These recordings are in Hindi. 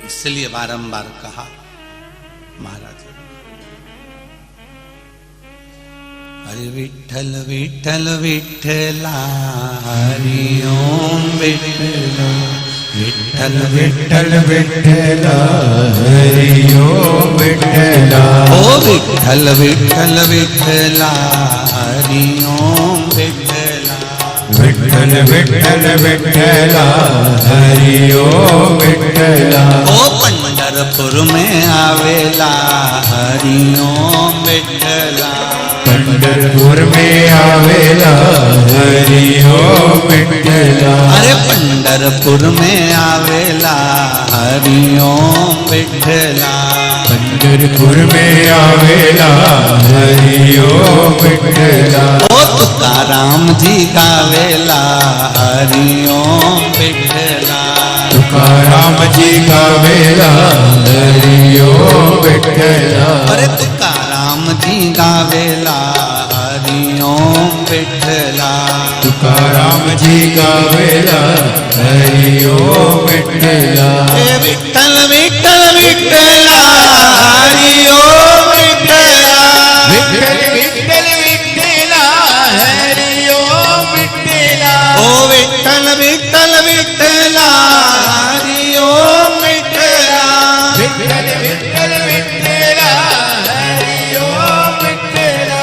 इसलिए बारंबार कहा महाराज, हरि विठ्ठल विठ्ठल विठ्ठला, हरि ओम विठ्ठला, विठ्ठल विठ्ठल विठ्ठला, हरि ओम विठ्ठला। ओ विठ्ठल विठ्ठल विठ्ठला, हरि ओम विठ्ठला, विठ्ठल विठ्ठल विठ्ठला, हरि ओम विठ्ठला। ओ पंढरपुर में आवेला, हरि ओम विठ्ठला, पंढरपुर में आवेला, हरि ओम विठ्ठला। अरे पंढरपुर में आवेला, हरि ओम विठ्ठला, पंढरपुर में आवेला, हरि ओम विठ्ठला। ओ तुकाराम जी गावेला, हरि ओम विठ्ठला, तुकाराम जी गावेला, हरि ओम विठ्ठला। अरे तुकाराम जी गावेला, हरि ओम विठ्ठला, तुकाराम जी गावेला, हरि ओम विठ्ठला। हे विठ्ठल विठ्ठल विठ्ठला, हरि ओम विठ्ठला, विठ्ठल विठ्ठल विठ्ठला, हरि ओम विठ्ठला। ओ विठ्ठल विठ्ठल विठ्ठला, हरि ओम विठ्ठला, विठ्ठल विठ्ठल विठ्ठला, हरि ओम विठ्ठला।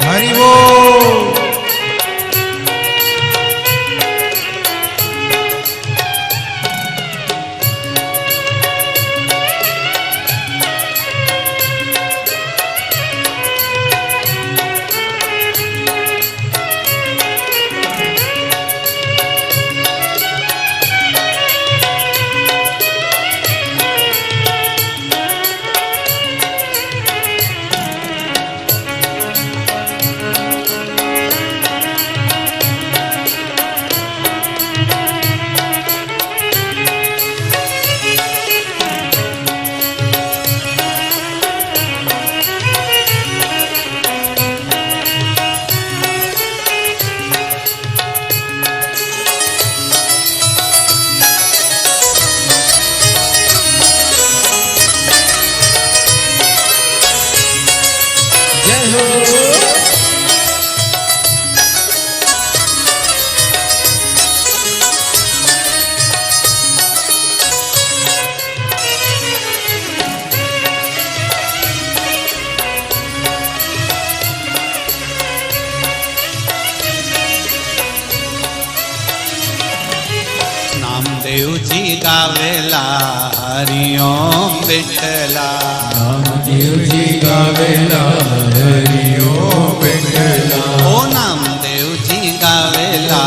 हरि बोल। नामदेव जी गावेला, हरि ओम विठ्ठला, नामदेव जी गावेला, हरि ओम विठ्ठला। ओ नामदेव जी गावेला,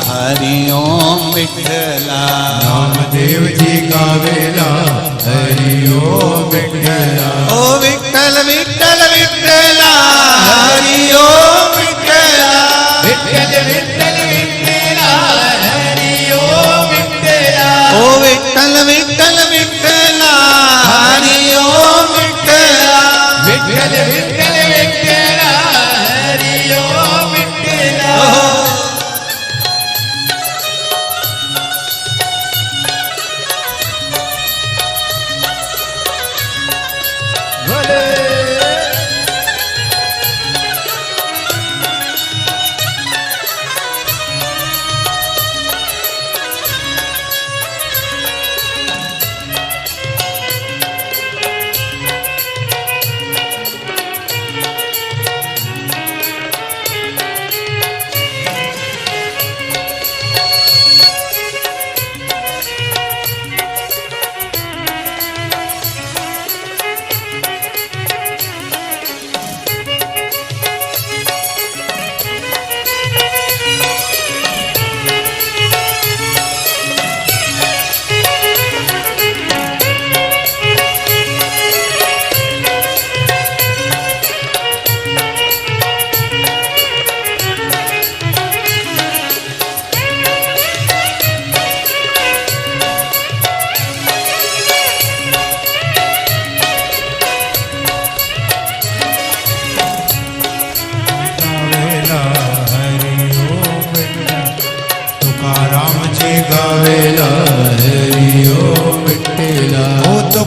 हरि ओम विठ्ठला, नामदेव जी गावेला, हरि ओम विठ्ठला। ओ विठ्ठल विठ्ठल विठ्ठला, हरि ओम विठ्ठला, विठ्ठल विठ्ठल विठ्ठला, हरि ओम विठ्ठला। ओ विठ्ठल विठ्ठल विठ्ठला, हरि ओम विठ्ठला, विठ्ठल विठ्ठल विठ्ठला, हरि ओम विठ्ठला।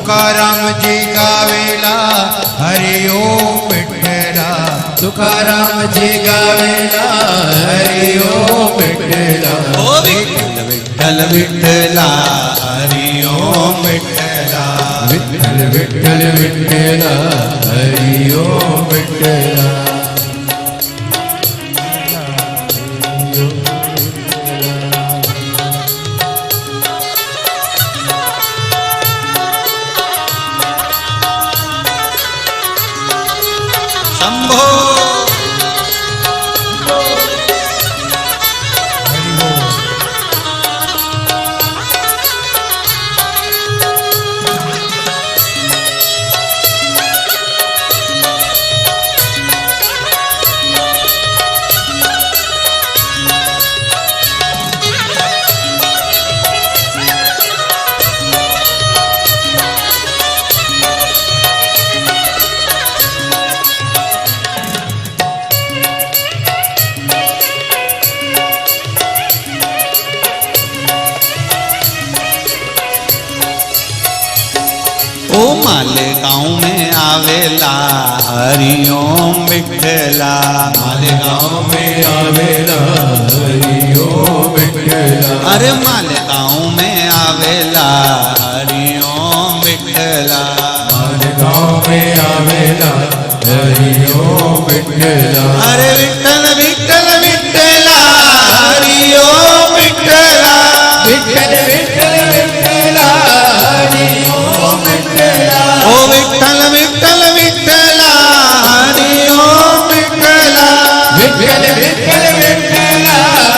तुकाराम जी गावेला हरि ओम विठ्ठला तुकाराम जी गावेला हरि ओम विठ्ठला ओ विठ्ठल विठ्ठल विठ्ठला हरि ओम विठ्ठला विठ्ठल विठ्ठल विठ्ठला हरि ओम विठ्ठला मालेगांव में आवेला हरि ओम विठ्ठला मालेगांव में आवेला हरि ओम विठ्ठला अरे मालेगांव में आवेला हरि ओम विठ्ठला मालेगांव में आवेला हरि ओम विठ्ठला अरे विठ्ठल विठ्ठल विठ्ठला हरि ओम विठ्ठला विठ्ठल विठ्ठल विठ्ठला हरि ओम विठ्ठला ओ विठ्ठल विठ्ठल विठ्ठला हरि ओम विठ्ठला विठ्ठल विठ्ठल विठ्ठला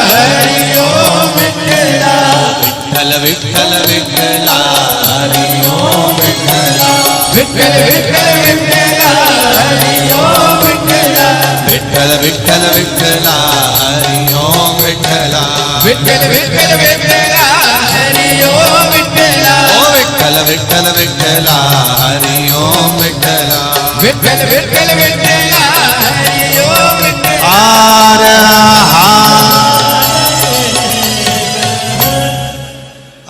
हरि ओम विठ्ठला विठ्ठल विठ्ठल विठ्ठला हरि ओम विठ्ठला विठ्ठल विठ्ठल विठ्ठला हरि ओम विठ्ठला विठ्ठल विठ्ठल विठ्ठला हरि ओम विठ्ठला विठ्ठल विठ्ठल विठ्ठला हरि ओम विठ्ठला ओ विठ्ठल विठ्ठल विठ्ठला हरि ओम विठ्ठला विठ्ठल विठ्ठल विठ्ठला हरि ओम विठ्ठला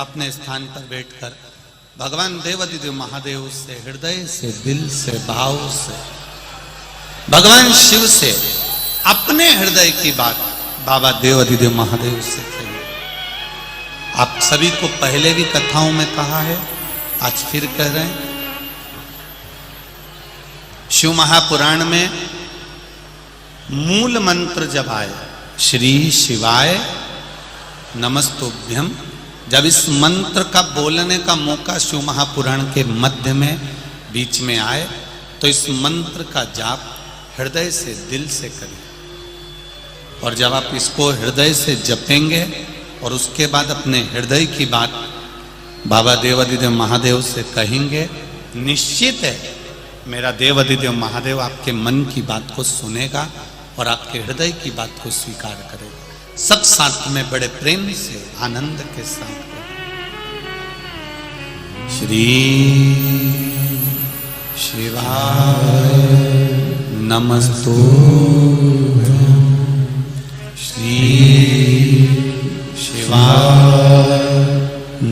अपने स्थान पर बैठकर भगवान देवादिदेव महादेव से हृदय से दिल से भाव से भगवान शिव से अपने हृदय की बात बाबा देवादिदेव महादेव से कहिए। आप सभी को पहले भी कथाओं में कहा है, आज फिर कह रहे हैं। शिव महापुराण में मूल मंत्र जब आए श्री शिवाय नमस्तुभ्यम, जब इस मंत्र का बोलने का मौका शिव महापुराण के मध्य में बीच में आए तो इस मंत्र का जाप हृदय से दिल से करें। और जब आप इसको हृदय से जपेंगे और उसके बाद अपने हृदय की बात बाबा देवादिदेव महादेव से कहेंगे, निश्चित है मेरा देवादिदेव महादेव आपके मन की बात को सुनेगा और आपके हृदय की बात को स्वीकार करेगा। सब साथ में बड़े प्रेम से आनंद के साथ श्री शिवाय नमस्तुभ्यं, श्री शिवाय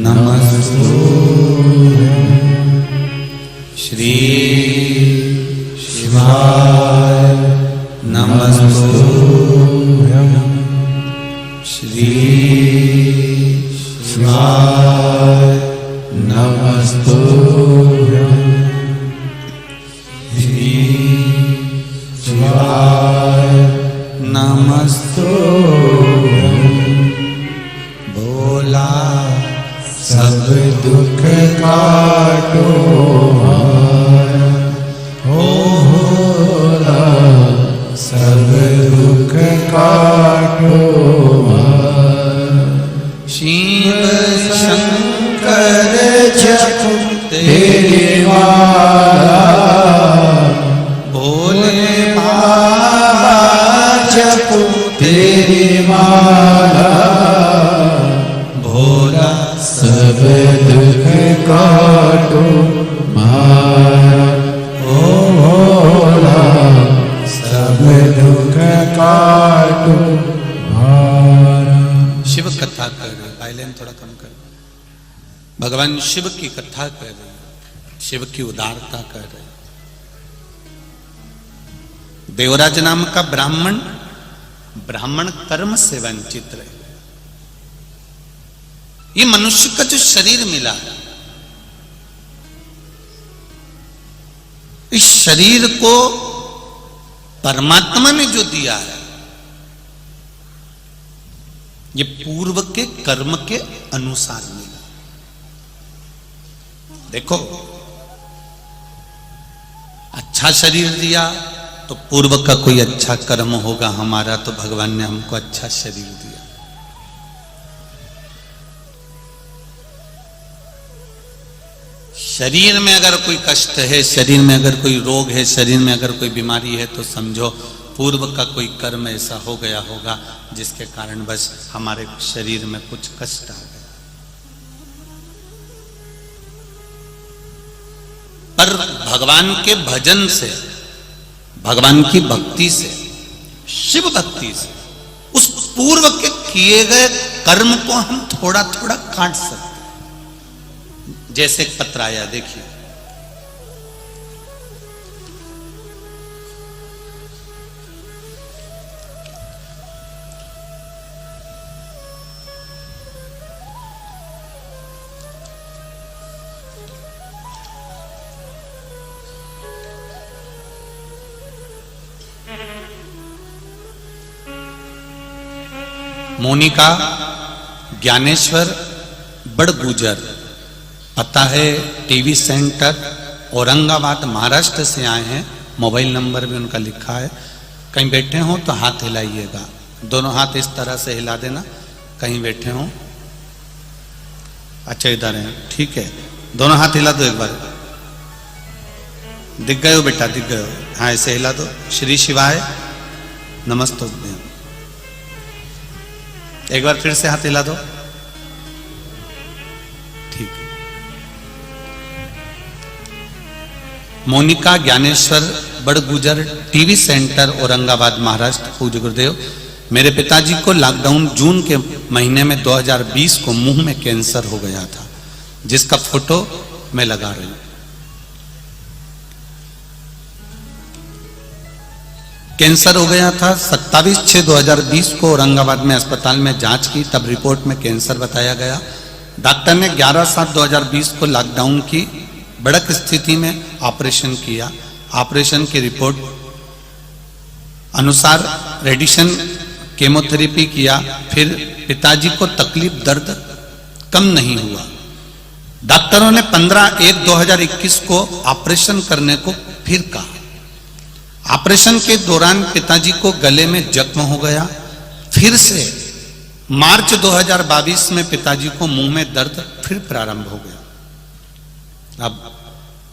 नमस्तुभ्यं, श्री शिवाय नमस्तुभ्यं, श्री शिवाय नमस्तुभ्यं, श्री शिवाय नमस्तुभ्यं। भोला सब दुख काटो हो भोला सब दुख काटो। शिव शंकर जप तेरे माला, भोले बाबा जप तेरी माला, भोला सब दुख काटो मारा, ओ भोला सब दुख काटो मारा। शिव कथा कर रहे, वायलेंस थोड़ा कम कर। भगवान शिव की कथा कर रहे, शिव की उदारता कह रहे। देवराज नाम का ब्राह्मण कर्म से वंचित रहे। ये मनुष्य का जो शरीर मिला, इस शरीर को परमात्मा ने जो दिया है, ये पूर्व के कर्म के अनुसार मिला। देखो, अच्छा शरीर दिया तो पूर्व का कोई अच्छा कर्म होगा हमारा, तो भगवान ने हमको अच्छा शरीर दिया। शरीर में अगर कोई कष्ट है, शरीर में अगर कोई रोग है, शरीर में अगर कोई बीमारी है, तो समझो पूर्व का कोई कर्म ऐसा हो गया होगा जिसके कारण बस हमारे शरीर में कुछ कष्ट आ गया। पर भगवान के भजन से, भगवान की भक्ति से, शिव भक्ति से उस पूर्व के किए गए कर्म को हम थोड़ा थोड़ा काट सकते। जैसे एक पत्र आया, देखिए, मोनिका ज्ञानेश्वर बड़गुजर, पता है टीवी सेंटर, औरंगाबाद महाराष्ट्र से आए हैं। मोबाइल नंबर भी उनका लिखा है। कहीं बैठे हो तो हाथ हिलाइएगा, दोनों हाथ इस तरह से हिला देना कहीं बैठे हो। अच्छा इधर है, ठीक है, दोनों हाथ हिला दो एक बार। दिख गए हो बेटा, दिख गए हो? हाँ, ऐसे हिला दो। श्री शिवाय नमस्ते। एक बार फिर से हाथ हिला दो, ठीक। Monika Dnyaneshwar Badgujar, TV centre, Aurangabad Maharashtra. पूज्य गुरुदेव, मेरे पिताजी को लॉकडाउन जून के महीने में 2020 को मुंह में कैंसर हो गया था, जिसका फोटो मैं लगा रही हूं। कैंसर हो गया था 27/6/2020 को। औरंगाबाद में अस्पताल में जांच की, तब रिपोर्ट में कैंसर बताया गया। डॉक्टर ने 11/7/2020 को लॉकडाउन की बड़क स्थिति में ऑपरेशन किया। ऑपरेशन की रिपोर्ट अनुसार रेडिएशन केमोथेरेपी किया। फिर पिताजी को तकलीफ, दर्द कम नहीं हुआ। डॉक्टरों ने 15/1/2021 को ऑपरेशन करने को फिर कहा। ऑपरेशन के दौरान पिताजी को गले में जख्म हो गया। फिर से मार्च 2022 में पिताजी को मुंह में दर्द फिर प्रारंभ हो गया। अब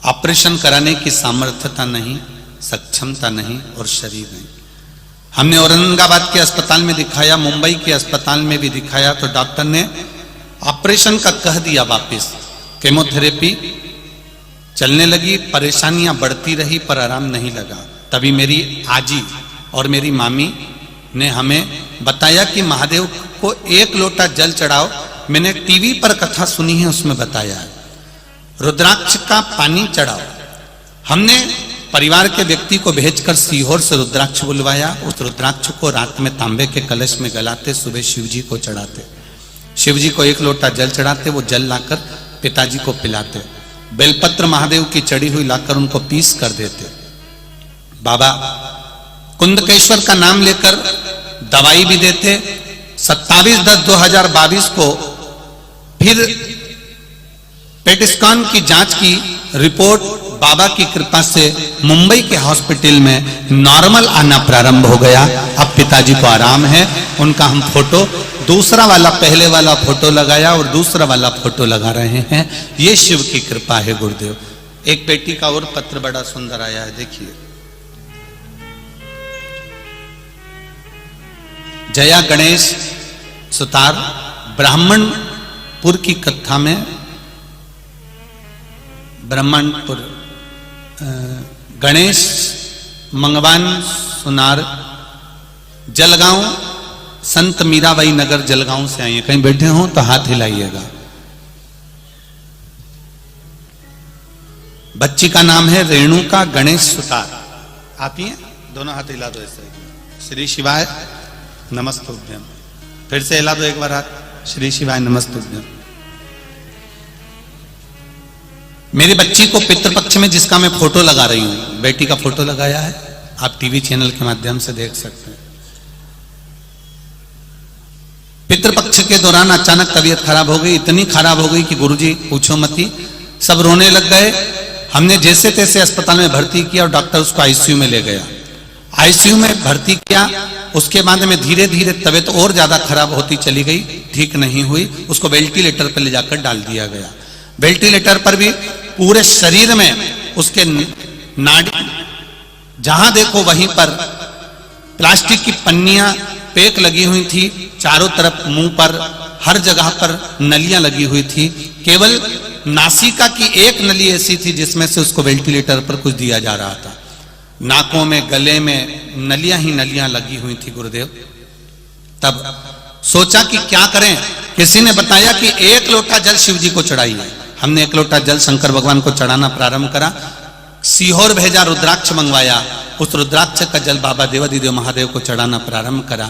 ऑपरेशन कराने की सामर्थ्यता नहीं, सक्षमता नहीं और शरीर नहीं। हमने औरंगाबाद के अस्पताल में दिखाया, मुंबई के अस्पताल में भी दिखाया, तो डॉक्टर ने ऑपरेशन का कह दिया वापस। केमोथेरेपी चलने लगी, परेशानियां बढ़ती रही पर आराम नहीं लगा। तभी मेरी आजी और मेरी मामी ने हमें बताया कि महादेव को 1 लोटा जल चढ़ाओ। मैंने टीवी पर कथा सुनी है, उसमें बताया है। रुद्राक्ष का पानी चढ़ाओ। हमने परिवार के व्यक्ति को भेजकर सीहोर से रुद्राक्ष बुलवाया। उस रुद्राक्ष को रात में तांबे के कलश में गलाते, सुबह शिव जी को चढ़ाते। शिव जी को 1 लोटा जल चढ़ाते, वो जल लाकर पिताजी को पिलाते। बेलपत्र महादेव की चढ़ी हुई लाकर उनको पीस कर देते। बाबा कुंदकेश्वर का नाम लेकर दवाई भी देते। 27/10/2022 को फिर पेट स्कैन की जांच की रिपोर्ट बाबा की कृपा से मुंबई के हॉस्पिटल में नॉर्मल आना प्रारंभ हो गया। अब पिताजी को आराम है। उनका हम फोटो, दूसरा वाला पहले वाला फोटो लगाया और दूसरा वाला फोटो लगा रहे हैं। ये शिव की कृपा है गुरुदेव। एक बेटी का और पत्र बड़ा सुंदर आया है, देखिए। जया गणेश सुतार, ब्राह्मणपुर की कथा में, ब्राह्मणपुर गणेश मंगवान सुनार, जलगांव, संत मीराबाई नगर जलगांव से आई है। कहीं बैठे हो तो हाथ हिलाइएगा। बच्ची का नाम है रेणुका गणेश सुतार। आप ही हैं? दोनों हाथ हिला दो ऐसे। श्री शिवाय नमस्तुभ्यम। फिर से हिला दो एक बार हाथ। श्री शिवाय नमस्तुभ्यम। मेरी बच्ची को पितृपक्ष में जिसका मैं फोटो लगा रही हूं, बेटी का फोटो लगाया है, आप टीवी चैनल के माध्यम से देख सकते हैं। पितृपक्ष के दौरान अचानक तबीयत खराब हो गई, इतनी खराब हो गई कि गुरुजी पूछो मत ही, सब रोने लग गए। हमने जैसे तैसे अस्पताल में भर्ती किया और डॉक्टर उसको आईसीयू में ले गया। आईसीयू में भर्ती किया, उसके बाद में धीरे धीरे तबीयत और ज्यादा खराब होती चली गई, ठीक नहीं हुई। उसको वेंटिलेटर पर ले जाकर डाल दिया गया। वेंटिलेटर पर भी पूरे शरीर में उसके नाड़ी, जहां देखो वहीं पर प्लास्टिक की पन्नियां पैक लगी हुई थी, चारों तरफ मुंह पर हर जगह पर नलियां लगी हुई थी। केवल नासिका की एक नली ऐसी थी जिसमें से उसको वेंटिलेटर पर कुछ दिया जा रहा था। नाकों में, गले में नलियां ही नलियां लगी हुई थी गुरुदेव। तब सोचा कि क्या करें। किसी ने बताया कि 1 लोटा जल शिव जी को चढ़ाइए। हमने 1 लोटा जल शंकर भगवान को चढ़ाना प्रारंभ करा। सीहोर भेजा, रुद्राक्ष मंगवाया, उस रुद्राक्ष का जल बाबा देवादिदेव महादेव को चढ़ाना प्रारंभ करा।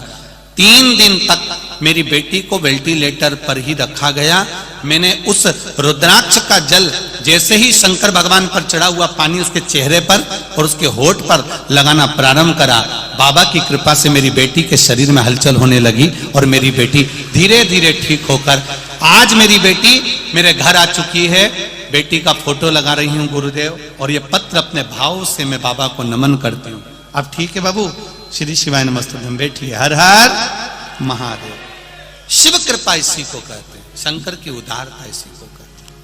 3 दिन तक मेरी बेटी को वेंटिलेटर पर ही रखा गया। मैंने उस रुद्राक्ष का जल जैसे ही शंकर भगवान पर चढ़ा हुआ पानी उसके चेहरे पर और उसके होठ पर लगाना प्रारंभ करा। बाबा की कृपा से मेरी बेटी के शरीर में हलचल होने लगी और मेरी बेटी धीरे धीरे ठीक होकर आज मेरी बेटी मेरे घर आ चुकी है। बेटी का फोटो लगा रही हूं गुरुदेव, और ये पत्र अपने भाव से मैं बाबा को नमन करती हूं। अब ठीक है बाबू? श्री शिवाय नमस्तुभ्यम। बेटी हर हर महादेव। शिव कृपा इसी को कहते हैं, शंकर की उदारता इसी को कहते हैं।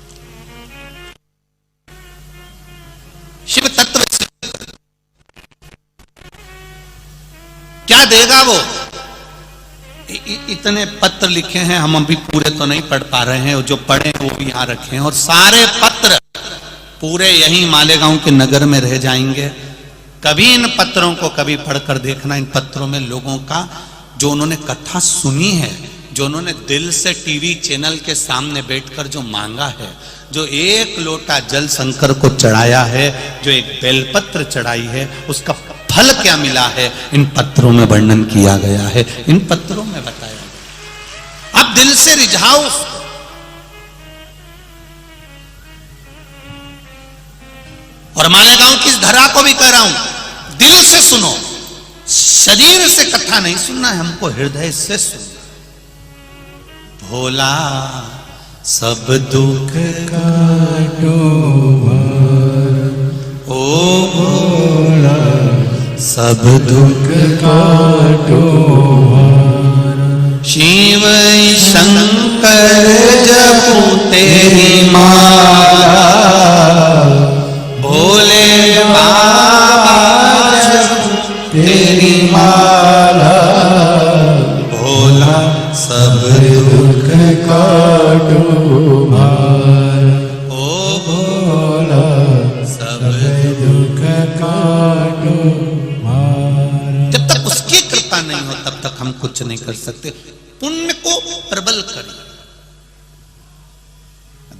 शिव तत्व क्या देगा वो? इतने पत्र लिखे हैं, हम अभी पूरे तो नहीं पढ़ पा रहे हैं, जो पढ़े वो भी यहां रखे हैं, और सारे पत्र पूरे यहीं मालेगांव के नगर में रह जाएंगे। कभी इन पत्रों को कभी पढ़कर देखना। इन पत्रों में लोगों का जो उन्होंने कथा सुनी है, जो उन्होंने दिल से टीवी चैनल के सामने बैठकर जो मांगा है, जो 1 लोटा जल शंकर को चढ़ाया है, जो एक बेलपत्र चढ़ाई है, उसका फल क्या मिला है, इन पत्रों में वर्णन किया गया है, इन पत्रों में बताया गया। अब दिल से रिझाओ उसको। और मालेगांव की इस धरा को भी कह रहा हूं, दिल से सुनो, शरीर से कथा नहीं सुनना है, हमको हृदय से सुनना। भोला सब दुख काटो, ओ भोला सब दुख काटो, शिव शंकर जपू तेरी माला, भोले बाबा जपू तेरी माला, भोला सब दुख काटो भार, ओ भोला सब दुख काटो भार। जब तक उसकी कृपा नहीं हो तब तक हम कुछ नहीं कर सकते। पुण्य को प्रबल करिए।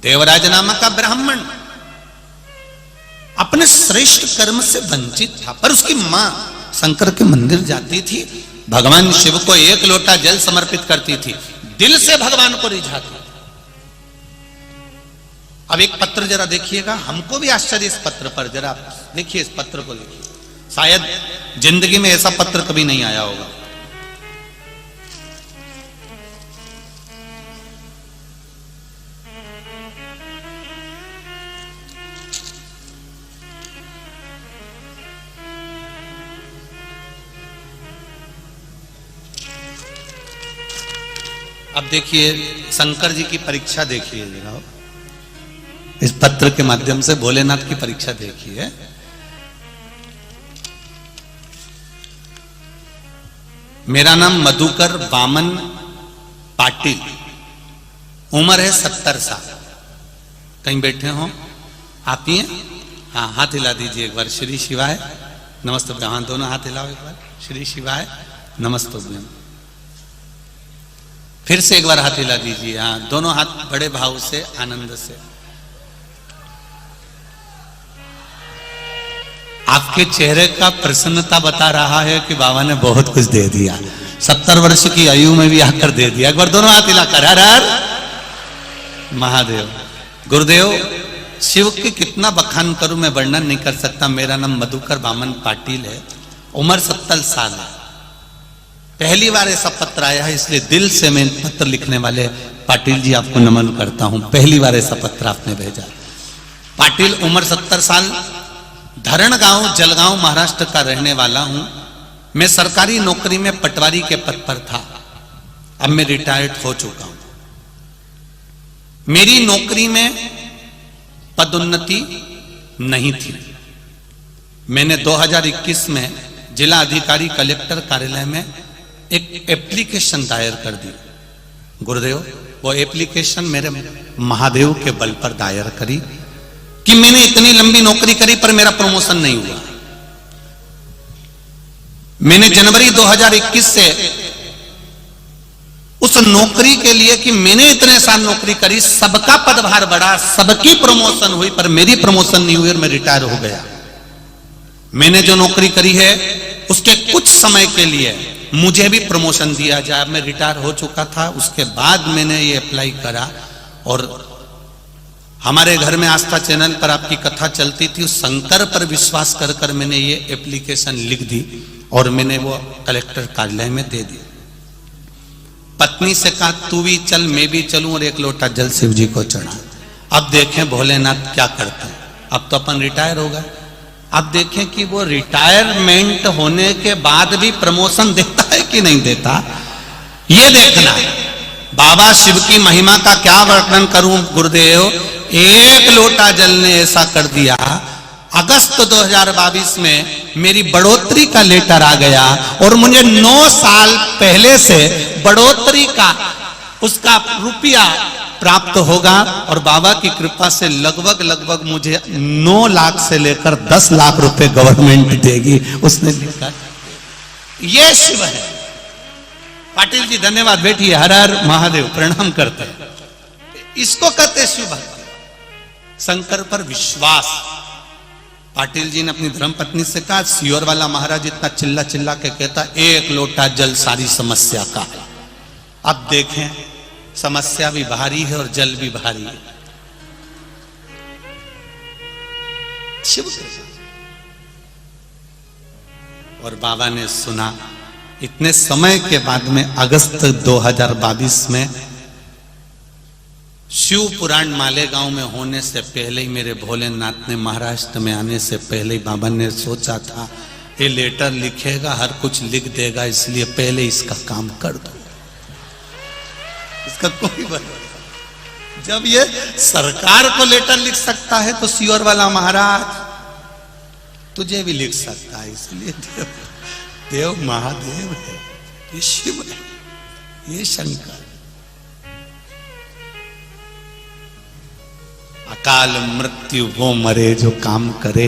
देवराज नामक का ब्राह्मण अपने श्रेष्ठ कर्म से वंचित था, पर उसकी मां शंकर के मंदिर जाती थी, भगवान शिव को 1 लोटा जल समर्पित करती थी, दिल से भगवान को रिझाती। अब एक पत्र जरा देखिएगा, हमको भी आश्चर्य इस पत्र पर। जरा देखिए, इस पत्र को देखिए, शायद जिंदगी में ऐसा पत्र कभी नहीं आया होगा। अब देखिए, शंकर जी की परीक्षा देखिए जनाब, इस पत्र के माध्यम से भोलेनाथ की परीक्षा देखिए। मेरा नाम मधुकर वामन पाटिल, उम्र है 70 साल। कहीं बैठे हो आप ही हैं? हाँ, हाथ हिला दीजिए एक बार। श्री शिवाय नमस्तुभ्यम। हाँ, दोनों हाथ हिलाओ एक बार। श्री शिवाय नमस्तुभ्यम। फिर से एक बार हाथ हिला दीजिए। हाँ, दोनों हाथ बड़े भाव से, आनंद से। आपके चेहरे का प्रसन्नता बता रहा है कि बाबा ने बहुत कुछ दे दिया। 70 वर्ष की आयु में भी आकर दे दिया। एक बार दोनों हाथ हिलाकर हर हर महादेव। गुरुदेव, शिव की कितना बखान करूं मैं, वर्णन नहीं कर सकता। मेरा नाम मधुकर बामन पाटिल है, उम्र 70 साल है। पहली बार ऐसा पत्र आया है, इसलिए दिल से मैं पत्र लिखने वाले पाटिल जी आपको नमन करता हूं। पहली बार ऐसा पत्र आपने भेजा। पाटिल, उम्र 70 साल, धरण गांव जलगांव महाराष्ट्र का रहने वाला हूं। मैं सरकारी नौकरी में पटवारी के पद पर था, अब मैं रिटायर्ड हो चुका हूं। मेरी नौकरी में पदोन्नति नहीं थी। मैंने 2021 में जिला अधिकारी कलेक्टर कार्यालय में एक एप्लीकेशन दायर कर दी। गुरुदेव, वो एप्लीकेशन मेरे महादेव के बल पर दायर करी कि मैंने इतनी लंबी नौकरी करी पर मेरा प्रमोशन नहीं हुआ। मैंने जनवरी 2021 से उस नौकरी के लिए कि मैंने इतने साल नौकरी करी, सबका पदभार बढ़ा, सबकी प्रमोशन हुई, पर मेरी प्रमोशन नहीं हुई और मैं रिटायर हो गया। मैंने जो नौकरी करी है उसके कुछ समय के लिए मुझे भी प्रमोशन दिया जाए। मैं रिटायर हो चुका था, उसके बाद मैंने ये अप्लाई करा। और हमारे घर में आस्था चैनल पर आपकी कथा चलती थी, उस शंकर पर विश्वास कर कर मैंने ये एप्लीकेशन लिख दी और मैंने वो कलेक्टर कार्यालय में दे दी। पत्नी से कहा तू भी चल मैं भी चलूं, और एक लोटा जल शिव जी को चढ़ा। अब देखें भोलेनाथ क्या करते हैं। अब तो अपन रिटायर हो गए, अब देखें कि वो रिटायरमेंट होने के बाद भी प्रमोशन देता है कि नहीं देता, ये देखना है। बाबा शिव की महिमा का क्या वर्णन करूं गुरुदेव। एक लोटा जल ने ऐसा कर दिया, अगस्त 2022 में मेरी बढ़ोतरी का लेटर आ गया और मुझे 9 साल पहले से बढ़ोतरी का उसका रुपया प्राप्त होगा। और बाबा की कृपा से लगभग मुझे 9 लाख से लेकर 10 लाख रुपए गवर्नमेंट देगी, उसने लिखा। ये शिव है। पाटिल जी धन्यवाद, बैठिए। हर हर महादेव, प्रणाम करते हैं। इसको कहते शिव भक्ति, शंकर पर विश्वास। पाटिल जी ने अपनी धर्मपत्नी से कहा सियोर वाला महाराज इतना चिल्ला चिल्ला के कहता एक लोटा जल सारी समस्या का है। अब देखें, समस्या भी भारी है और जल भी भारी है। शिव और बाबा ने सुना। इतने समय के बाद में अगस्त 2022 में शिव पुराण मालेगांव में होने से पहले ही, मेरे भोलेनाथ ने महाराष्ट्र में आने से पहले ही बाबा ने सोचा था ये लेटर लिखेगा, हर कुछ लिख देगा, इसलिए पहले इसका काम कर दो। इसका कोई बात नहीं। जब ये सरकार को लेटर लिख सकता है तो सियोर वाला महाराज तुझे भी लिख सकता है। इसलिए देव महादेव है, ये शिव है, ये शंकर। अकाल मृत्यु वो मरे जो काम करे,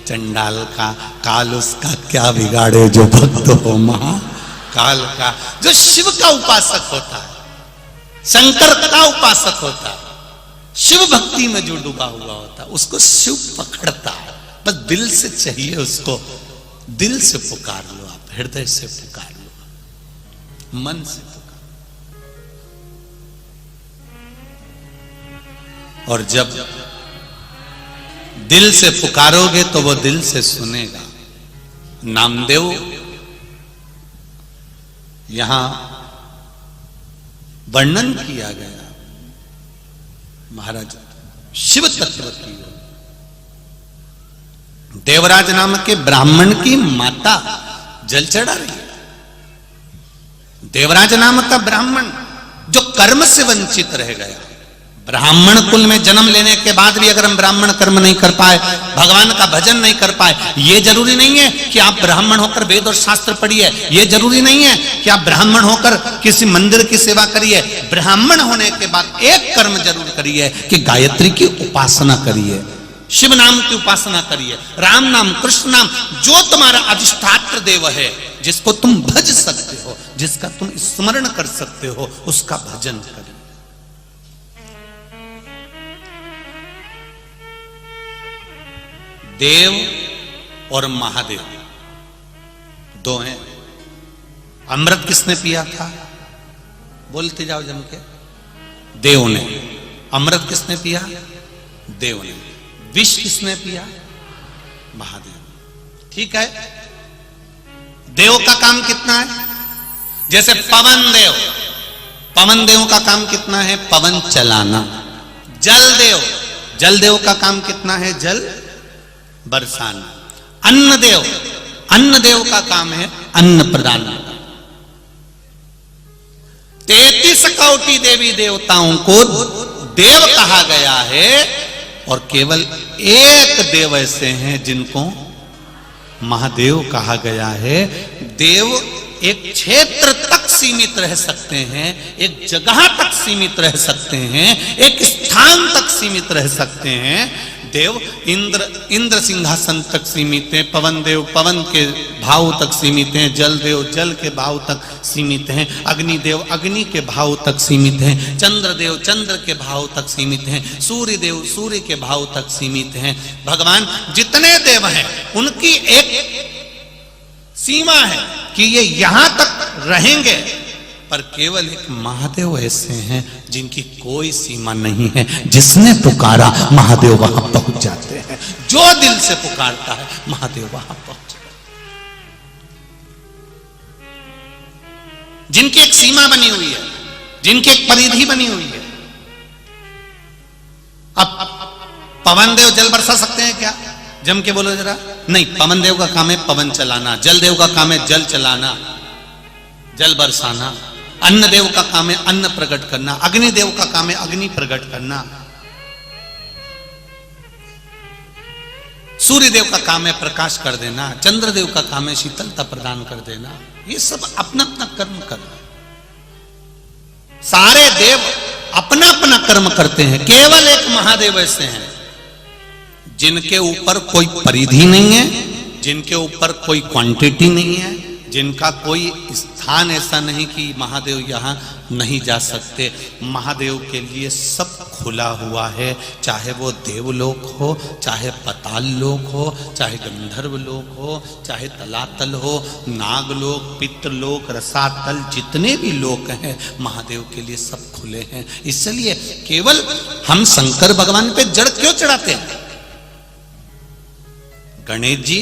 चंडाल का काल उसका क्या बिगाड़े जो भक्त हो महाकाल का। जो शिव का उपासक होता है, शंकर का उपासक होता है, शिव भक्ति में जो डूबा हुआ होता है, उसको शिव पकड़ता है। बस दिल से चाहिए उसको, दिल से पुकार लो आप, हृदय से पुकार लो, मन से पुकार। और जब दिल से पुकारोगे तो वो दिल से सुनेगा। नामदेव यहां वर्णन किया गया महाराज शिव तत्व की। देवराज नाम के ब्राह्मण की माता जल चढ़ा रही है। देवराज नाम का ब्राह्मण जो कर्म से वंचित रह गया, ब्राह्मण कुल में जन्म लेने के बाद भी अगर हम ब्राह्मण कर्म नहीं कर पाए, भगवान का भजन नहीं कर पाए, ये जरूरी नहीं है कि आप ब्राह्मण होकर वेद और शास्त्र पढ़िए, ये जरूरी नहीं है कि आप ब्राह्मण होकर किसी मंदिर की सेवा करिए। ब्राह्मण होने के बाद एक कर्म जरूर करिए कि गायत्री की उपासना करिए, शिव नाम की उपासना करिए, राम नाम, कृष्ण नाम, जो तुम्हारा अधिष्ठात्र देव है, जिसको तुम भज सकते हो, जिसका तुम स्मरण कर सकते हो, उसका भजन करिए। देव और महादेव, दो हैं। अमृत किसने पिया था? बोलते जाओ जम के। देव ने। अमृत किसने पिया? देव ने। विष किसने पिया? महादेव। ठीक है, देव का काम कितना है? जैसे पवन देव, पवन देव का काम कितना है? पवन चलाना। जल देव, जल देव का काम कितना है? जल बरसाना। अन्न देव, अन्न देव का काम है अन्न प्रदान। 33 कोटि देवी देवताओं को देव कहा गया है और केवल एक देव ऐसे हैं जिनको महादेव कहा गया है। देव एक क्षेत्र तक सीमित रह सकते हैं, एक जगह तक सीमित रह सकते हैं, एक स्थान तक सीमित रह सकते हैं। देव इंद्र सिंहासन तक सीमित है, पवन देव पवन के भाव तक सीमित हैं, जल देव जल के भाव तक सीमित हैं, अग्नि देव अग्नि के भाव तक सीमित हैं, चंद्र देव चंद्र के भाव तक सीमित हैं, सूर्य देव सूर्य के भाव तक सीमित हैं। भगवान जितने देव हैं उनकी एक सीमा है कि ये यहां तक रहेंगे, पर केवल एक महादेव ऐसे हैं जिनकी कोई सीमा नहीं है। जिसने पुकारा महादेव वहां पहुंच जाते हैं। जो दिल से पुकारता है महादेव वहां पहुंच जाते हैं। जिनकी एक सीमा बनी हुई है, जिनकी एक परिधि बनी हुई है। अब पवन देव जल बरसा सकते हैं क्या? जम के बोलो जरा। नहीं, पवन देव का काम है पवन चलाना, जल देव का काम है जल चलाना, जल बरसाना। अन्न देव का काम है अन्न प्रकट करना, अग्नि देव का काम है अग्नि प्रकट करना, सूर्य देव का काम है प्रकाश कर देना, चंद्र देव का काम है शीतलता प्रदान कर देना। ये सब अपना अपना कर्म करना। सारे देव अपना अपना कर्म करते हैं। केवल एक महादेव ऐसे हैं जिनके ऊपर कोई परिधि नहीं है, जिनके ऊपर कोई क्वांटिटी नहीं है, जिनका कोई स्थान ऐसा नहीं कि महादेव यहां नहीं जा सकते। महादेव के लिए सब खुला हुआ है, चाहे वो देवलोक हो, चाहे पाताल लोक हो, चाहे गंधर्व लोक हो, चाहे तलातल हो, नागलोक, पितृलोक, रसातल, जितने भी लोक हैं महादेव के लिए सब खुले हैं। इसलिए केवल हम शंकर भगवान पे जड़ क्यों चढ़ाते हैं? गणेश जी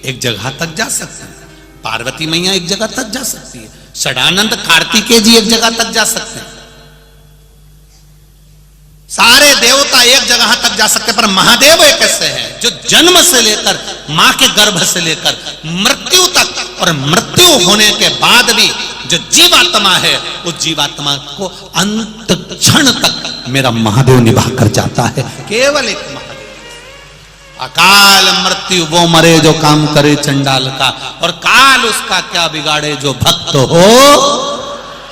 एक जगह तक जा सकते हैं, पार्वती मैया एक जगह तक जा सकती है, षडानंद कार्तिकेय जी एक जगह तक जा सकते हैं, सारे देवता एक जगह तक जा सकते हैं। पर महादेव एक ऐसे हैं जो जन्म से लेकर मां के गर्भ से लेकर मृत्यु तक और मृत्यु होने के बाद भी जो जीवात्मा है उस जीवात्मा को अंत क्षण तक मेरा महादेव निभा कर जाता है। केवल एक महादेव। अकाल मृत्यु वो मरे जो काम करे चंडाल का, और काल उसका क्या बिगाड़े जो भक्त हो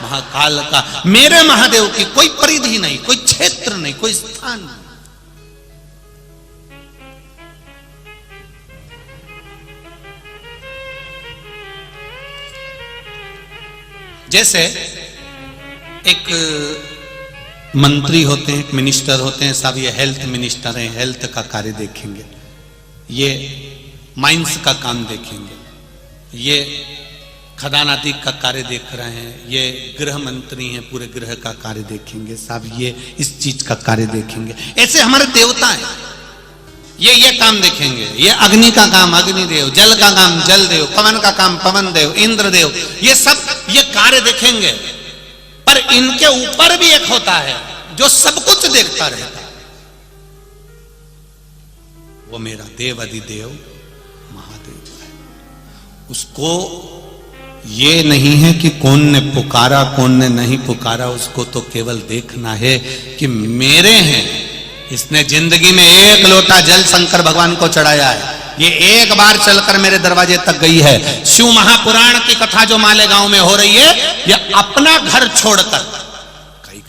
महाकाल का। मेरे महादेव की कोई परिधि नहीं, कोई क्षेत्र नहीं, कोई स्थान नहीं। जैसे एक मंत्री होते हैं, एक मिनिस्टर होते हैं, साहब ये हेल्थ मिनिस्टर हैं, हेल्थ का कार्य देखेंगे, ये माइंस का काम देखेंगे, ये खदानाती का कार्य देख रहे हैं, ये गृह मंत्री हैं, पूरे गृह का कार्य देखेंगे, साहब ये इस चीज का कार्य देखेंगे। ऐसे हमारे देवता हैं, ये काम देखेंगे। ये अग्नि का काम अग्निदेव, जल का काम जल देव, पवन का काम पवन देव, इंद्र देव, ये सब ये कार्य देखेंगे। पर इनके ऊपर भी एक होता है जो सब कुछ देखता रहता है, वो मेरा देव अधिदेव महादेव है। उसको ये नहीं है कि कौन ने पुकारा कौन ने नहीं पुकारा, उसको तो केवल देखना है कि मेरे हैं। इसने जिंदगी में एक लोटा जल शंकर भगवान को चढ़ाया है, ये एक बार चलकर मेरे दरवाजे तक गई है। शिव महापुराण की कथा जो मालेगांव में हो रही है, ये अपना घर छोड़कर,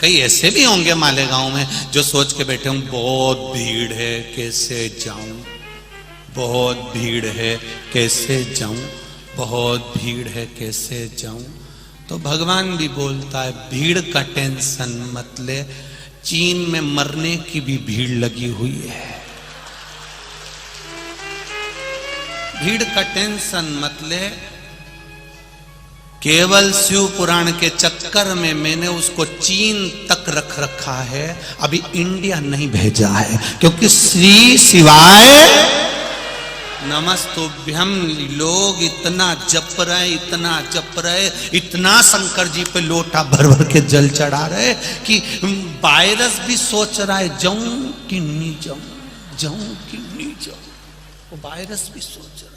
कई ऐसे भी होंगे मालेगांव में जो सोच के बैठे होंगे बहुत भीड़ है कैसे जाऊं, बहुत भीड़ है कैसे जाऊं, बहुत भीड़ है कैसे जाऊं। तो भगवान भी बोलता है भीड़ का टेंशन मत ले, चीन में मरने की भी भीड़ लगी हुई है। भीड़ का टेंशन मत ले। केवल शिव पुराण के चक्कर में मैंने उसको चीन तक रख रखा है, अभी इंडिया नहीं भेजा है, क्योंकि श्री शिवाय नमस्तुभ्यम लोग इतना जप रहे, इतना जप रहे, इतना शंकर जी पे लोटा भर भर के जल चढ़ा रहे कि वायरस भी सोच रहा है जाऊं कि नहीं जाऊं, जाऊं कि नहीं जाऊं। वो वायरस भी सोच रहा है।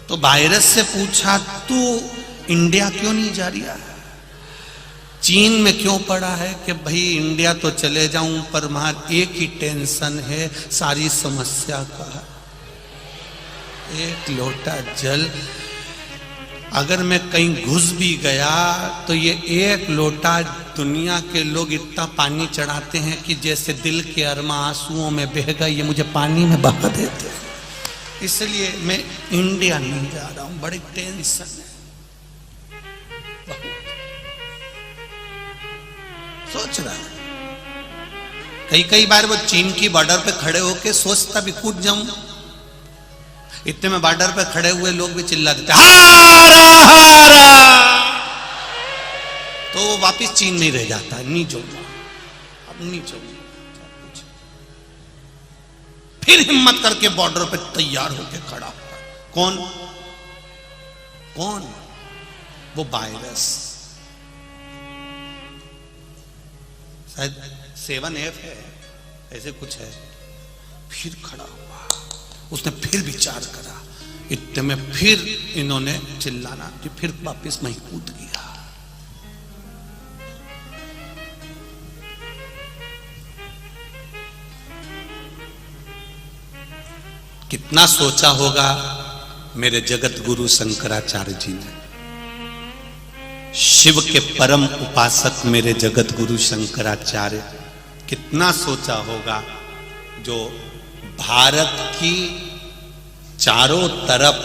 तो वायरस से पूछा तू इंडिया क्यों नहीं जा रहा है, चीन में क्यों पड़ा है कि भाई इंडिया तो चले जाऊं पर वहां एक ही टेंशन है, सारी समस्या का एक लोटा जल। अगर मैं कहीं घुस भी गया तो ये एक लोटा दुनिया के लोग इतना पानी चढ़ाते हैं कि जैसे दिल के अरमा आंसुओं में बह गए, ये मुझे पानी में बहा देते हैं। इसलिए मैं इंडिया नहीं जा रहा हूं, बड़ी टेंशन है। सोच रहा है कई बार वो चीन की बॉर्डर पे खड़े होके सोचता भी कूद जाऊं, इतने में बॉर्डर पे खड़े हुए लोग भी चिल्ला देते हारा हारा, तो वो वापिस चीन में रह जाता है, नहीं जाऊंगा अब नहीं जाऊंगा। फिर हिम्मत करके बॉर्डर पे तैयार होके खड़ा हुआ। कौन कौन? वो वायरस, शायद 7F है, ऐसे कुछ है। फिर खड़ा हुआ, उसने फिर विचार करा, इतने में फिर इन्होंने चिल्लाना कि फिर वापिस वहीं कूद गया। कितना सोचा होगा मेरे जगत गुरु शंकराचार्य जी ने, शिव के परम उपासक मेरे जगत गुरु शंकराचार्य, कितना सोचा होगा जो भारत की चारों तरफ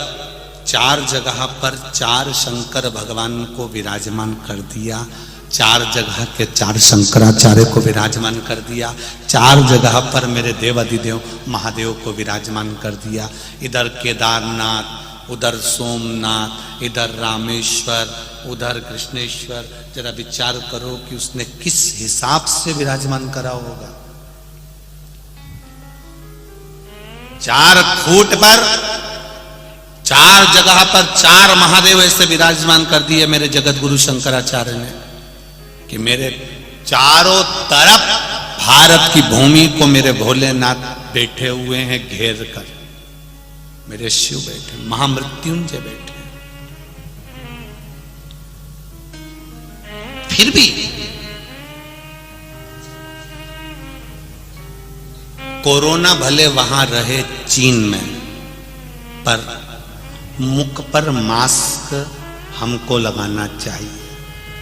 4 जगह पर 4 शंकर भगवान को विराजमान कर दिया, 4 जगह के 4 शंकराचार्य को विराजमान कर दिया, 4 जगह पर मेरे देवाधिदेव महादेव को विराजमान कर दिया। इधर केदारनाथ, उधर सोमनाथ, इधर रामेश्वर, उधर कृष्णेश्वर। जरा विचार करो कि उसने किस हिसाब से विराजमान करा होगा। 4 फुट पर 4 जगह पर 4 महादेव ऐसे विराजमान कर दिए मेरे जगत गुरु शंकराचार्य ने कि मेरे चारों तरफ भारत की भूमि को मेरे भोलेनाथ बैठे हुए हैं घेर कर, मेरे शिव बैठे, महामृत्युंजय बैठे। फिर भी कोरोना भले वहां रहे चीन में, पर मुख पर मास्क हमको लगाना चाहिए,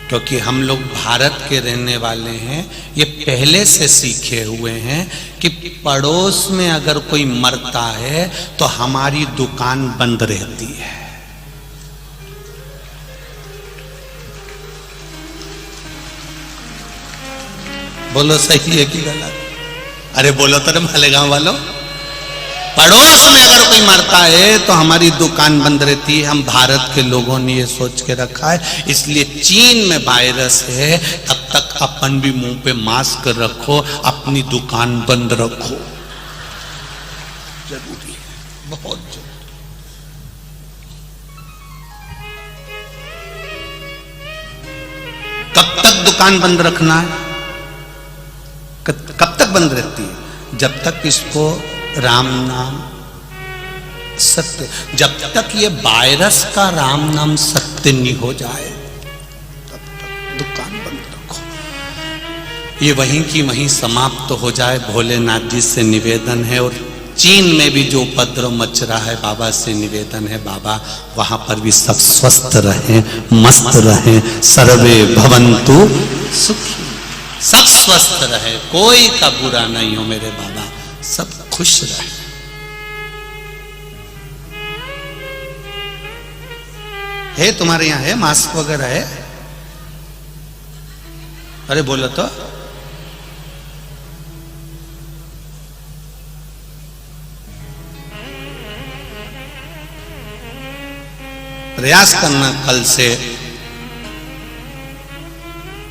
क्योंकि हम लोग भारत के रहने वाले हैं। ये पहले से सीखे हुए हैं कि पड़ोस में अगर कोई मरता है तो हमारी दुकान बंद रहती है। बोलो सही है कि गलत? अरे बोलो तो मालेगांव वालों, पड़ोस में अगर कोई मरता है तो हमारी दुकान बंद रहती है। हम भारत के लोगों ने ये सोच के रखा है। इसलिए चीन में वायरस है, तब तक अपन भी मुंह पे मास्क रखो, अपनी दुकान बंद रखो, जरूरी है, बहुत जरूरी। कब तक दुकान बंद रखना है? कब तक बंद रहती है? जब तक इसको राम नाम सत्य, जब तक ये वायरस का राम नाम सत्य नहीं हो जाए तब तक दुकान बंद रखो। ये वहीं की वहीं समाप्त हो जाए, भोलेनाथ जी से निवेदन है। और चीन में भी जो उपद्रव मच रहा है, बाबा से निवेदन है, बाबा वहां पर भी सब स्वस्थ रहें, मस्त रहें, सर्वे भवन्तु सुखी, सब स्वस्थ रहे, कोई का बुरा नहीं हो मेरे बाबा, सब खुश रहे। है तुम्हारे यहां है मास्क वगैरह है? अरे बोलो तो। प्रयास करना कल से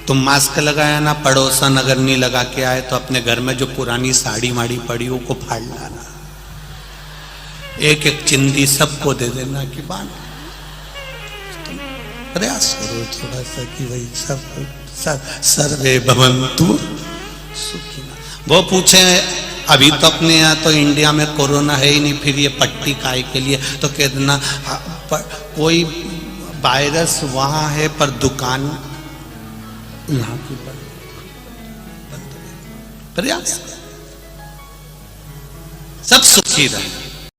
तुम मास्क लगाया ना, पड़ोसन अगर नहीं लगा के आए तो अपने घर में जो पुरानी साड़ी माड़ी पड़ी हो को फाड़ लाना, एक एक चिंदी सबको दे देना कि बांट। प्रयास करो थोड़ा सा कि भाई सब सर्वे भवन्तु सुखिनः। वो पूछे अभी तो अपने यहाँ तो इंडिया में कोरोना है ही नहीं, फिर ये पट्टी काय के लिए, तो कह देना कोई वायरस वहां है पर दुकान यहाँ की बंद। प्रयास सब सुखी रहे।